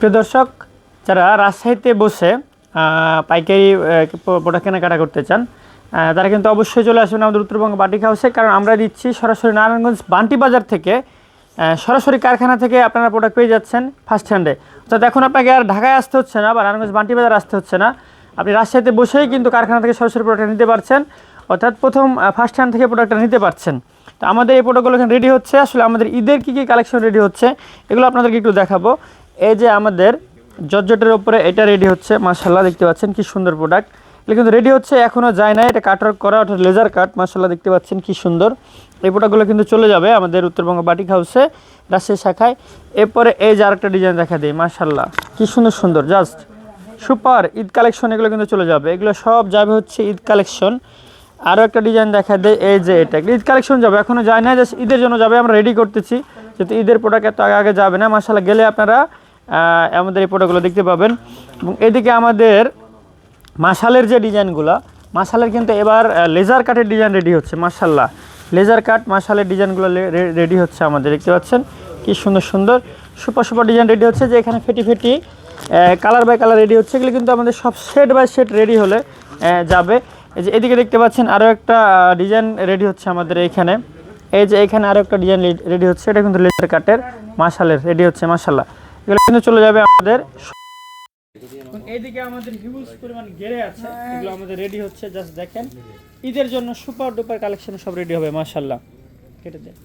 প্রিয় দর্শক, যারা রাজশাহীতে বসে পাইকারি প্রোডাক্ট কেনাকাটা করতে চান তারা কিন্তু অবশ্যই চলে আসবেন আমাদের উত্তরবঙ্গ বাটিক হাউসে। কারণ আমরা দিচ্ছি সরাসরি নারায়ণগঞ্জ বান্টি বাজার থেকে, সরাসরি কারখানা থেকে আপনারা প্রোডাক্ট পেয়ে যাচ্ছেন ফার্স্ট হ্যান্ডে। অর্থাৎ এখন আপনাকে আর ঢাকায় আসতে হচ্ছে না বা নারায়ণগঞ্জ বান্টি বাজার আসতে হচ্ছে না, আপনি রাজশাহীতে বসেই কিন্তু কারখানা থেকে সরাসরি প্রোডাক্ট নিতে পারছেন, অর্থাৎ প্রথম ফার্স্ট হ্যান্ড থেকে প্রোডাক্টটা নিতে পারছেন। তো আমাদের এই প্রোডাক্টগুলো এখানে রেডি হচ্ছে। আসলে আমাদের ঈদের কী কী কালেকশন রেডি হচ্ছে এগুলো আপনাদেরকে একটু দেখাবো। এই যে আমাদের জর্জেটের উপরে এটা রেডি হচ্ছে, মাশাআল্লাহ দেখতে পাচ্ছেন কি সুন্দর প্রোডাক্ট। এটা কিন্তু রেডি হচ্ছে, এখনও যায় না, এটা কাটওয়ার্ক করা, অর্থাৎ লেজার কাট। মাশাআল্লাহ দেখতে পাচ্ছেন কি সুন্দর। এই প্রোডাক্টগুলো কিন্তু চলে যাবে আমাদের উত্তরবঙ্গ বাটিক হাউসে রাজশাহী শাখায়। এরপরে এই যে আরেকটা ডিজাইন দেখা দিই, মাশাআল্লাহ কি সুন্দর সুন্দর, জাস্ট সুপার ঈদ কালেকশন। এগুলো কিন্তু চলে যাবে, এগুলো সব যাবে হচ্ছে ঈদ কালেকশন। আরও একটা ডিজাইন দেখা দেয়, এই যে এটা ঈদ কালেকশন যাবে, এখনও যায় না, জাস্ট ঈদের জন্য যাবে। আমরা রেডি করতেছি, যেহেতু ঈদের প্রোডাক্ট এত আগে যাবে না। মাশাআল্লাহ গেলে আপনারা আমাদের এই প্রোডাক্টগুলো দেখতে পাবেন। এবং এদিকে আমাদের মাশালের যে ডিজাইনগুলো, মাশালের কিন্তু এবার লেজার কাটের ডিজাইন রেডি হচ্ছে। মাশাআল্লাহ লেজার কাট মাশালের ডিজাইনগুলো রেডি হচ্ছে আমাদের, দেখতে পাচ্ছেন কি সুন্দর সুন্দর সুপার সুপার ডিজাইন রেডি হচ্ছে। যে এখানে ফেটি ফেটি কালার বাই কালার রেডি হচ্ছে, এগুলো কিন্তু আমাদের সব সেট বাই সেট রেডি হলে যাবে। এই যে এদিকে দেখতে পাচ্ছেন আরও একটা ডিজাইন রেডি হচ্ছে আমাদের এইখানে। এই যে এখানে আরও একটা ডিজাইন রেডি হচ্ছে, এটা কিন্তু লেজার কাটের মাশালের রেডি হচ্ছে। মাশাআল্লাহ এগুলো কিন্তু চলে যাবে আমাদের। এইদিকে আমাদের হিউজ পরিমাণ ঘেরে আছে, এগুলো আমাদের রেডি হচ্ছে। জাস্ট দেখেন ঈদের জন্য সুপার ডুপার কালেকশন সব রেডি হবে। মাশাআল্লাহ কেটে দেয়।